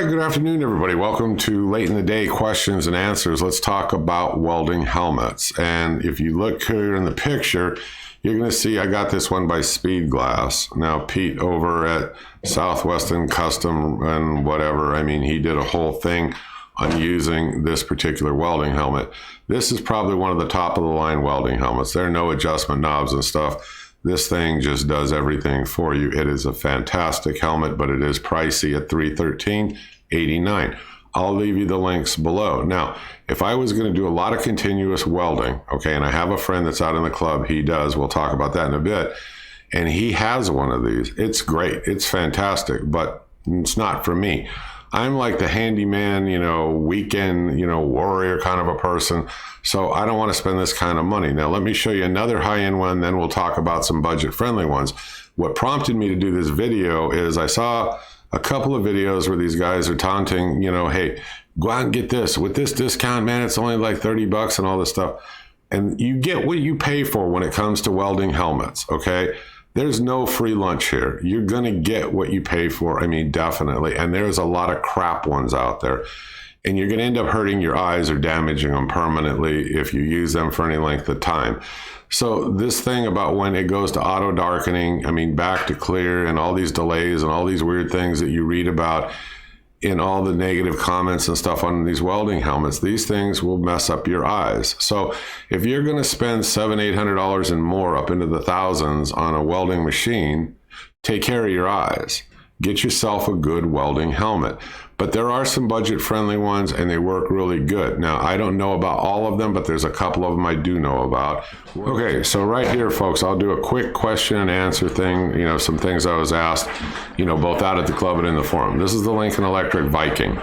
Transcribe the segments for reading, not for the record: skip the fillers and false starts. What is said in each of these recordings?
right, good afternoon, everybody. Welcome to Late in the Day Questions and Answers. Let's talk about welding helmets. And if you look here in the picture, you're going to see I got this one by Speedglas. Now, Pete over at Southwestern Custom and whatever, I mean, he did a whole thing on using this particular welding helmet. This is probably one of the top of the line welding helmets. There are no adjustment knobs and stuff. This thing just does everything for you. It is a fantastic helmet, but it is pricey at $313.89. I'll leave you the links below. Now, if I was going to do a lot of continuous welding, okay, and I have a friend that's out in the club, he does, we'll talk about that in a bit, and he has one of these. It's great. It's fantastic, but it's not for me. I'm like the handyman, weekend, warrior kind of a person. So I don't want to spend this kind of money. Now, let me show you another high-end one, then we'll talk about some budget-friendly ones. What prompted me to do this video is I saw a couple of videos where these guys are taunting, hey, go out and get this. With this discount, man, it's only like 30 bucks and all this stuff. And you get what you pay for when it comes to welding helmets, okay? There's no free lunch here. You're going to get what you pay for. I mean, definitely. And there's a lot of crap ones out there. And you're going to end up hurting your eyes or damaging them permanently if you use them for any length of time. So this thing about when it goes to auto darkening, I mean, back to clear and all these delays and all these weird things that you read about in all the negative comments and stuff on these welding helmets, these things will mess up your eyes. So if you're going to spend $700-800 and more, up into the thousands on a welding machine, take care of your eyes. Get yourself a good welding helmet. But there are some budget-friendly ones, and they work really good. Now, I don't know about all of them, but there's a couple of them I do know about. Okay, so right here, folks, I'll do a quick question and answer thing, some things I was asked, both out at the club and in the forum. This is the Lincoln Electric Viking.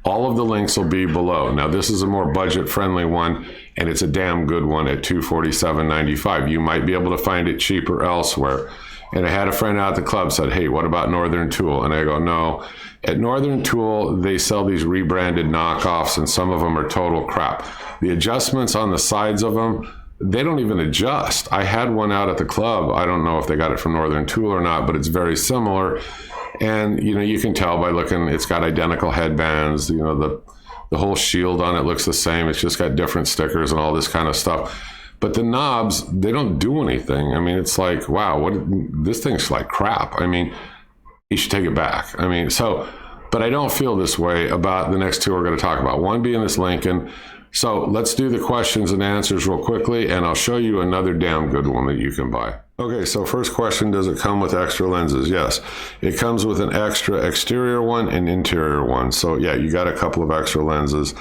All of the links will be below. Now, this is a more budget-friendly one, and it's a damn good one at $247.95. You might be able to find it cheaper elsewhere. And I had a friend out at the club said, hey, what about Northern Tool? And I go, no. At Northern Tool, they sell these rebranded knockoffs, and some of them are total crap. The adjustments on the sides of them, they don't even adjust. I had one out at the club. I don't know if they got it from Northern Tool or not, but it's very similar. And, you can tell by looking, it's got identical headbands. The whole shield on it looks the same. It's just got different stickers and all this kind of stuff. But the knobs, they don't do anything. I mean, it's like, wow, this thing's like crap. I mean, you should take it back. I mean, but I don't feel this way about the next two we're going to talk about. One being this Lincoln. So let's do the questions and answers real quickly, and I'll show you another damn good one that you can buy. Okay, so first question, does it come with extra lenses? Yes, it comes with an extra exterior one and interior one. So yeah, you got a couple of extra lenses.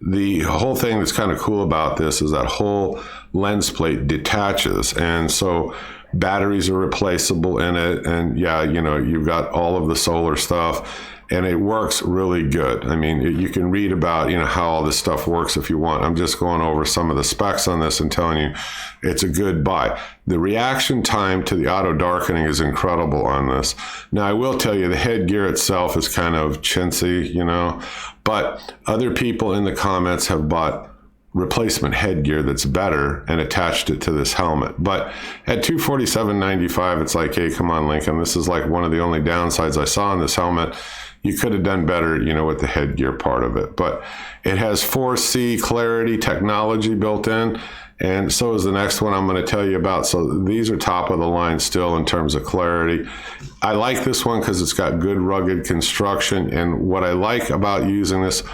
The whole thing that's kind of cool about this is that whole lens plate detaches, and so batteries are replaceable in it, and yeah, you've got all of the solar stuff, and it works really good. I mean, you can read about how all this stuff works if you want. I'm just going over some of the specs on this and telling you it's a good buy. The reaction time to the auto darkening is incredible on this. Now, I will tell you the headgear itself is kind of chintzy, but other people in the comments have bought replacement headgear that's better and attached it to this helmet. But at $247.95, it's like, hey, come on, Lincoln. This is like one of the only downsides I saw on this helmet. You could have done better, with the headgear part of it. But it has 4C clarity technology built in, and so is the next one I'm going to tell you about. So these are top of the line still in terms of clarity. I like this one because it's got good rugged construction, and what I like about using this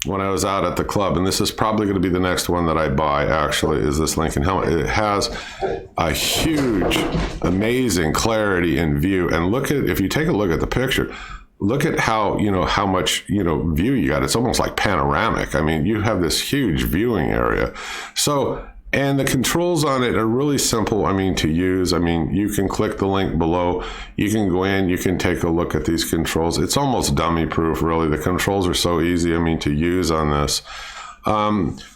when I was out at the club, and this is probably going to be the next one that I buy actually, is this Lincoln helmet. It has a huge, amazing clarity in view, and if you take a look at the picture, look at how much view you got. It's almost like panoramic. I mean, you have this huge viewing area. So, and the controls on it are really simple, to use. You can click the link below. You can go in, you can take a look at these controls. It's almost dummy proof, really. The controls are so easy, to use on this.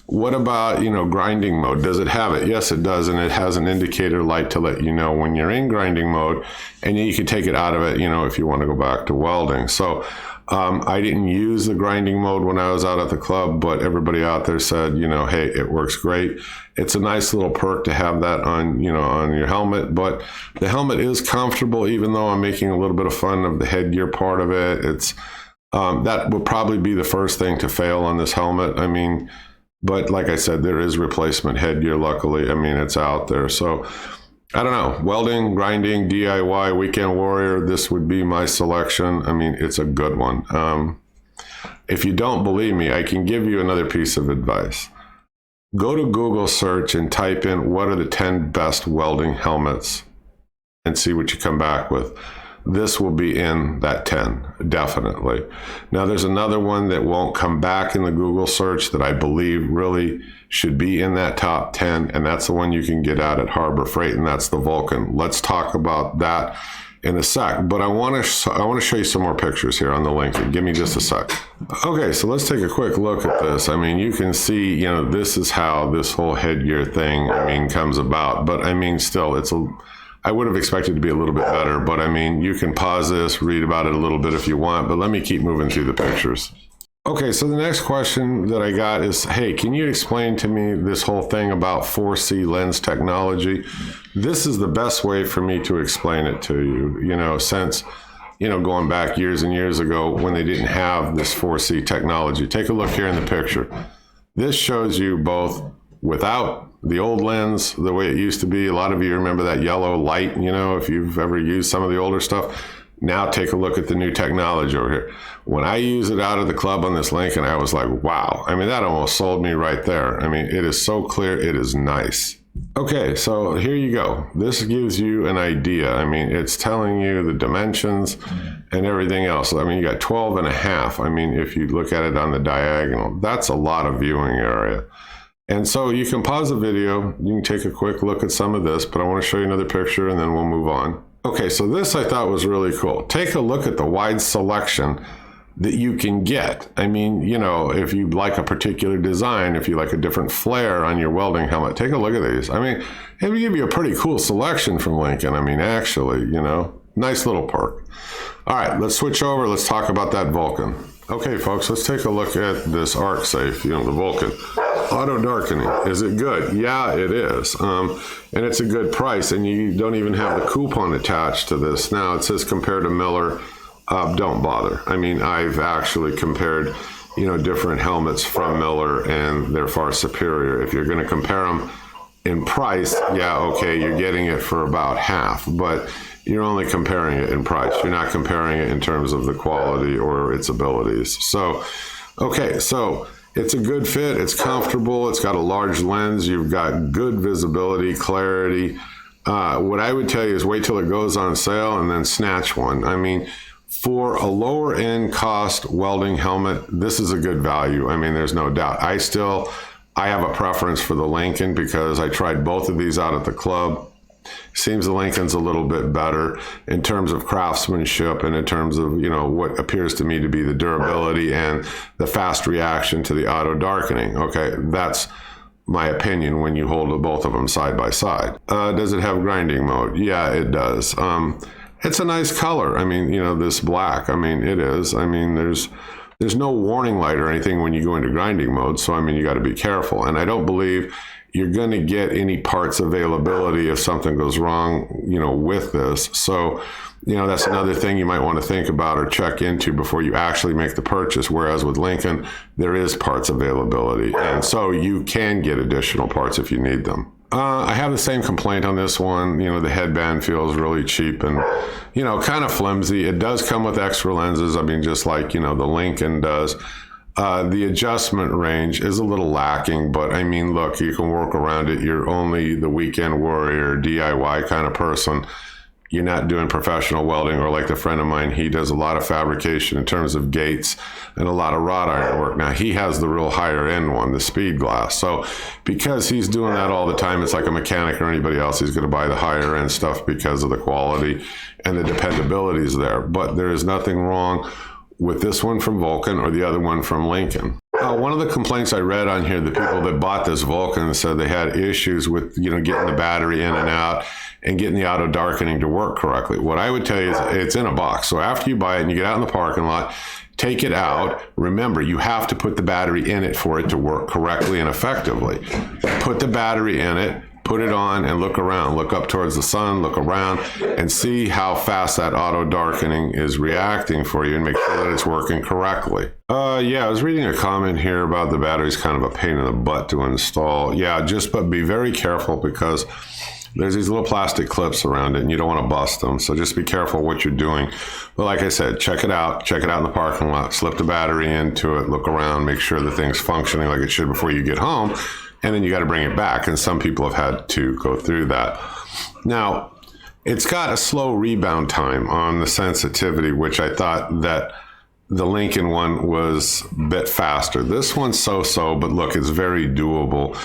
What about, grinding mode? Does it have it? Yes, it does. And it has an indicator light to let you know when you're in grinding mode, and you can take it out of it, if you want to go back to welding. So, I didn't use the grinding mode when I was out at the club, but everybody out there said, hey, it works great. It's a nice little perk to have that on, on your helmet, but the helmet is comfortable, even though I'm making a little bit of fun of the headgear part of it. That would probably be the first thing to fail on this helmet. I mean, but like I said, there is replacement headgear, luckily. I mean, it's out there. So I don't know, welding, grinding, DIY, weekend warrior, this would be my selection. I mean, it's a good one. If you don't believe me, I can give you another piece of advice. Go to Google search and type in what are the 10 best welding helmets and see what you come back with. This will be in that 10, definitely. Now, there's another one that won't come back in the Google search that I believe really should be in that top 10, and that's the one you can get out at Harbor Freight, and that's the Vulcan. Let's talk about that in a sec, but I want to show you some more pictures here on the Lincoln. Give me just a sec. Okay, so let's take a quick look at this. I mean, you can see, you know, this is how this whole headgear thing, I mean, comes about, but I mean, still, I would have expected it to be a little bit better, but I mean, you can pause this, read about it a little bit if you want, but let me keep moving through the pictures. Okay, so the next question that I got is, hey, can you explain to me this whole thing about 4C lens technology? This is the best way for me to explain it to you, you know, since, you know, going back years and years ago when they didn't have this 4C technology. Take a look here in the picture. This shows you both without the old lens, the way it used to be. A lot of you remember that yellow light, you know, if you've ever used some of the older stuff. Now take a look at the new technology over here. When I use it out of the club on this Lincoln, I was like, wow. I mean, that almost sold me right there. I mean, it is so clear. It is nice. Okay, so here you go. This gives you an idea. I mean, it's telling you the dimensions and everything else. I mean, you got 12 and a half. I mean, if you look at it on the diagonal, that's a lot of viewing area. And so you can pause the video. You can take a quick look at some of this, but I want to show you another picture and then we'll move on. Okay, so this I thought was really cool. Take a look at the wide selection that you can get. I mean, you know, if you like a particular design, if you like a different flare on your welding helmet, take a look at these. I mean, it would give you a pretty cool selection from Lincoln. I mean, actually, you know, nice little perk. All right, let's switch over. Let's talk about that Vulcan. Okay, folks, let's take a look at this ArcSafe, you know, the Vulcan. Auto darkening, is it good? Yeah, it is. And it's a good price, and you don't even have the coupon attached to this. Now, it says compared to Miller, don't bother. I mean, I've actually compared, you know, different helmets from Miller, and they're far superior. If you're going to compare them in price, yeah, okay, you're getting it for about half, but you're only comparing it in price. You're not comparing it in terms of the quality or its abilities. So, okay, so it's a good fit. It's comfortable. It's got a large lens. You've got good visibility, clarity. What I would tell you is wait till it goes on sale and then snatch one. I mean, for a lower end cost welding helmet, this is a good value. I mean, there's no doubt. I have a preference for the Lincoln because I tried both of these out at the club. Seems the Lincoln's a little bit better in terms of craftsmanship and in terms of, you know, what appears to me to be the durability and the fast reaction to the auto darkening. Okay, that's my opinion when you hold both of them side by side. Does it have grinding mode? Yeah, it does. It's a nice color. I mean, you know, this black, I mean, it is. I mean, there's no warning light or anything when you go into grinding mode. So, I mean, you got to be careful. And I don't believe you're going to get any parts availability if something goes wrong, you know, with this. So, you know, that's another thing you might want to think about or check into before you actually make the purchase. Whereas with Lincoln, there is parts availability. And so you can get additional parts if you need them. I have the same complaint on this one. You know, the headband feels really cheap and, you know, kind of flimsy. It does come with extra lenses. I mean, just like, you know, the Lincoln does. The adjustment range is a little lacking, but I mean, look, you can work around it. You're only the weekend warrior, DIY kind of person. You're not doing professional welding, or like the friend of mine, he does a lot of fabrication in terms of gates and a lot of wrought iron work. Now, he has the real higher end one, the Speedglas. So because he's doing that all the time, it's like a mechanic or anybody else, he's going to buy the higher end stuff because of the quality and the dependability is there. But there is nothing wrong with this one from Vulcan or the other one from Lincoln. One of the complaints I read on here, the people that bought this Vulcan said they had issues with, you know, getting the battery in and out and getting the auto darkening to work correctly. What I would tell you is it's in a box. So after you buy it and you get out in the parking lot, take it out. Remember, you have to put the battery in it for it to work correctly and effectively. Put the battery in it, put it on and look around. Look up towards the sun, look around, and see how fast that auto darkening is reacting for you, and make sure that it's working correctly. Yeah, I was reading a comment here about the battery's kind of a pain in the butt to install. Yeah, but be very careful, because there's these little plastic clips around it and you don't want to bust them. So just be careful what you're doing. But like I said, check it out in the parking lot, slip the battery into it, look around, make sure the thing's functioning like it should before you get home. And then you got to bring it back. And some people have had to go through that. Now, it's got a slow rebound time on the sensitivity, which I thought that the Lincoln one was a bit faster. This one's so-so, but look, it's very doable.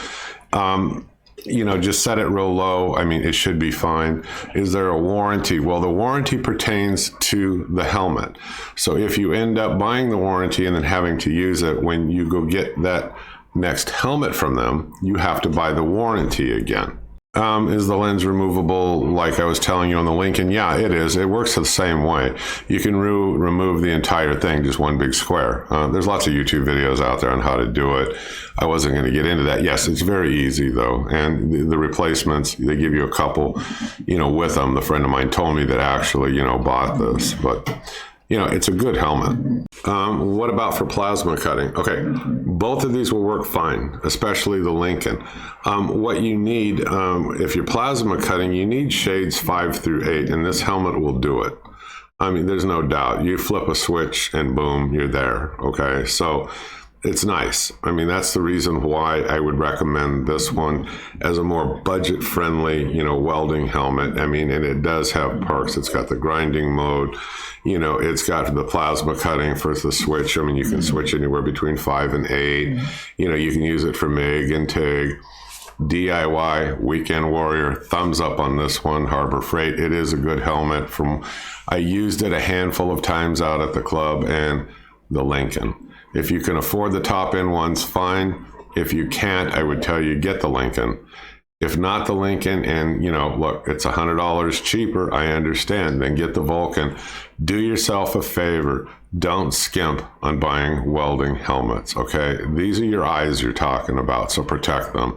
Just set it real low. I mean, it should be fine. Is there a warranty? Well, the warranty pertains to the helmet. So if you end up buying the warranty and then having to use it, when you go get that next helmet from them, you have to buy the warranty again. Is the lens removable like I was telling you on the Lincoln? Yeah, it is. It works the same way. You can remove the entire thing, just one big square. There's lots of YouTube videos out there on how to do it. I wasn't going to get into that. Yes, it's very easy though. And the replacements, they give you a couple, with them. The friend of mine told me that actually, bought this, but it's a good helmet. What about for plasma cutting? Okay, both of these will work fine, especially the Lincoln. What you need, if you're plasma cutting, you need shades 5 through 8, and this helmet will do it. I mean, there's no doubt. You flip a switch and boom, you're there, okay? So it's nice. I mean, that's the reason why I would recommend this one as a more budget-friendly, welding helmet. I mean, and it does have perks. It's got the grinding mode. It's got the plasma cutting for the switch. I mean, you can switch anywhere between 5 and 8. You can use it for MIG and TIG. DIY, Weekend Warrior, thumbs up on this one, Harbor Freight. It is a good helmet. I used it a handful of times out at the club, and the Lincoln. If you can afford the top end ones, fine. If you can't, I would tell you get the Lincoln. If not the Lincoln, and look, it's $100 cheaper, I understand, then get the Vulcan. Do yourself a favor. Don't skimp on buying welding helmets, okay? These are your eyes you're talking about, so protect them.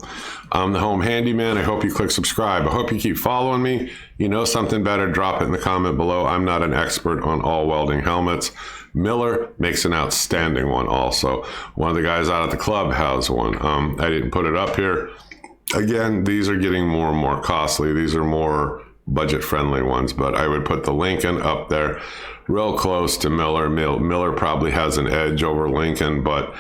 I'm the Home Handyman. I hope you click subscribe. I hope you keep following me. You know something better, drop it in the comment below. I'm not an expert on all welding helmets. Miller makes an outstanding one also. One of the guys out at the club has one. I didn't put it up here. Again, these are getting more and more costly. These are more budget-friendly ones, but I would put the Lincoln up there real close to Miller. Miller probably has an edge over Lincoln, but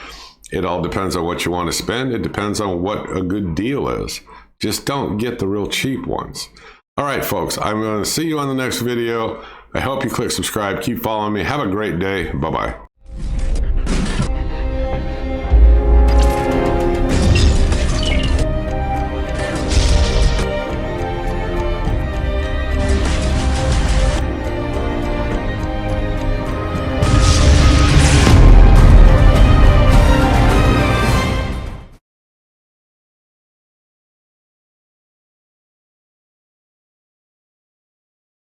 it all depends on what you want to spend. It depends on what a good deal is. Just don't get the real cheap ones. All right, folks, I'm going to see you on the next video. I hope you click subscribe. Keep following me. Have a great day. Bye-bye.